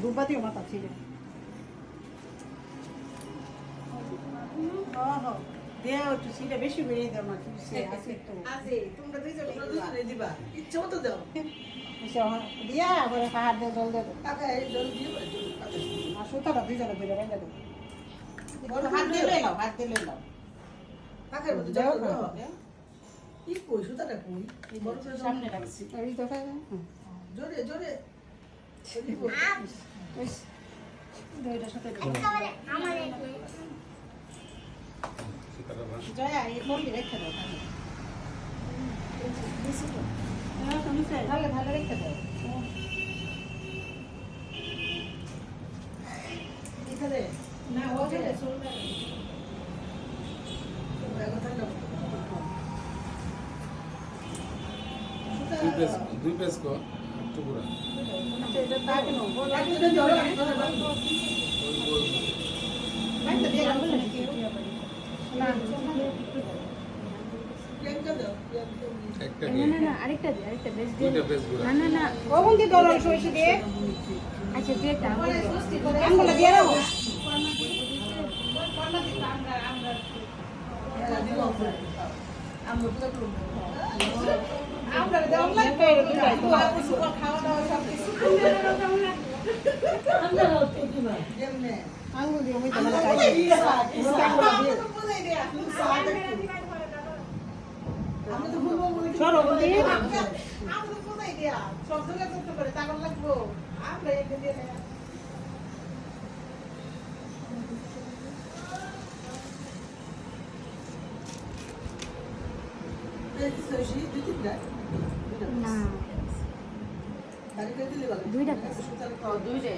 দুবাতিও মাথা ছিল দেয়া একটু সিটা বেশি বেরিয়ে দাও না আছে তো আছে তোমরা দুইজনে দিবা ইচ্ছা মতো দাও দিয়া পরে পাহাড় দিয়ে জল দেবো কাকা এই জল দিও আর সুতাটা দুইজনে বেরিয়ে বেঁধে দেবো হাত দিয়ে লই নাও কাকার মতো জল দাও কি কই সুতাটা কই বড় করে সামনে রাখছি এই তো জোরে জোরে দুইটার সাথে জয়া এই ফোনটি রেখে দাও ভালো ভালো রেখে দাও এখানে না ও যেটা চলবে দুই পেজ কো টুকুরা এটা তাকে নো বল এটা জল একটা দিয়ে গেল না প্রিয়াঙ্কা দাও একটা না আরেকটা বেশ দিয়ে দুইটা পেজ গুলা না ওখান দিয়ে দরল সইছে দিয়ে আচ্ছা তুই একটা আঙ্গুলে দিয়ে দাও আমরা দাও লাগবে দুটাই তো খাওয়া দাওয়া সব কিছু আমরা হচ্ছে কি না কেমনে আঙ্গুল দিয়ে মই আমরা তোমার বুঝাই দিয়া আমরা তো বলবো বলে সরো দিয়ে আমরা তো বুঝাই দিয়া সব জায়গা করতে পারে টাকা লাগবো আমরা এনে দিয়ে না এই সশি দিতে না না বাড়ি করে দিলে ভালো দুইটা সুতার দুইটা